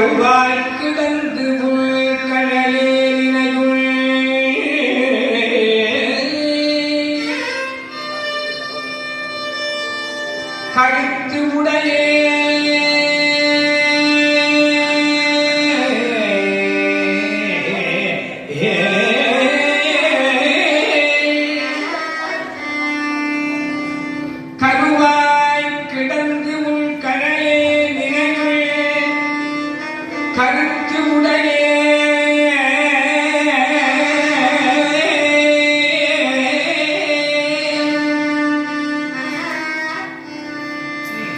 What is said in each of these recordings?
கருவாய் கிடந்து கடலே கருத்து உடையே கருவாய் கிடந்து உன் கடலே நினைவு கருத்து உடையே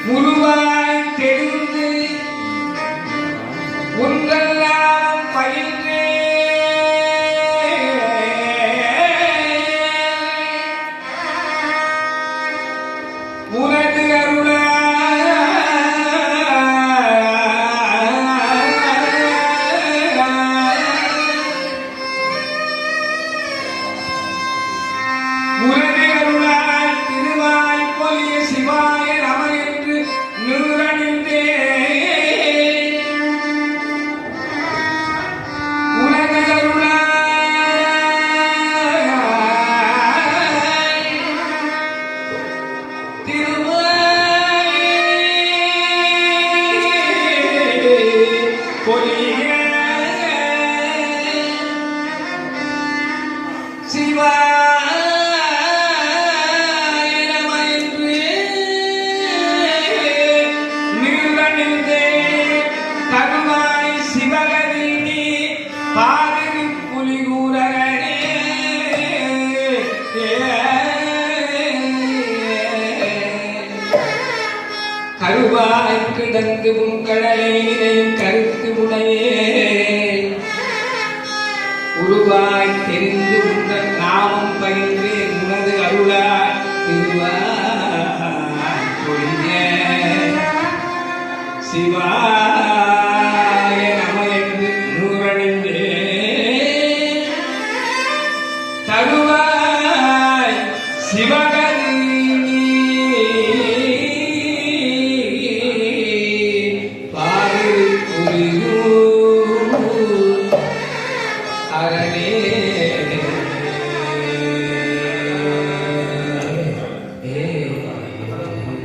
உருவாய் தெரிந்து ஒன்றெல்லாம் பயின்றே உனது அருள உனது அருளாய் திருவாய் பொலிய சிவாய நம என்று நூறணிந்தே உனது அருளாய் திருவாய் பொலிய சிவாய நம என்று நிறுவனிந்தே தகுவாய் சிவகதி நீ பாதிரி புலிகூரனே கருவாய் கிடந்து உன் கடலை நினையும் கருத்து உடையே உருவாய் தெரிந்து உங்கள் நாமம் பயின்றே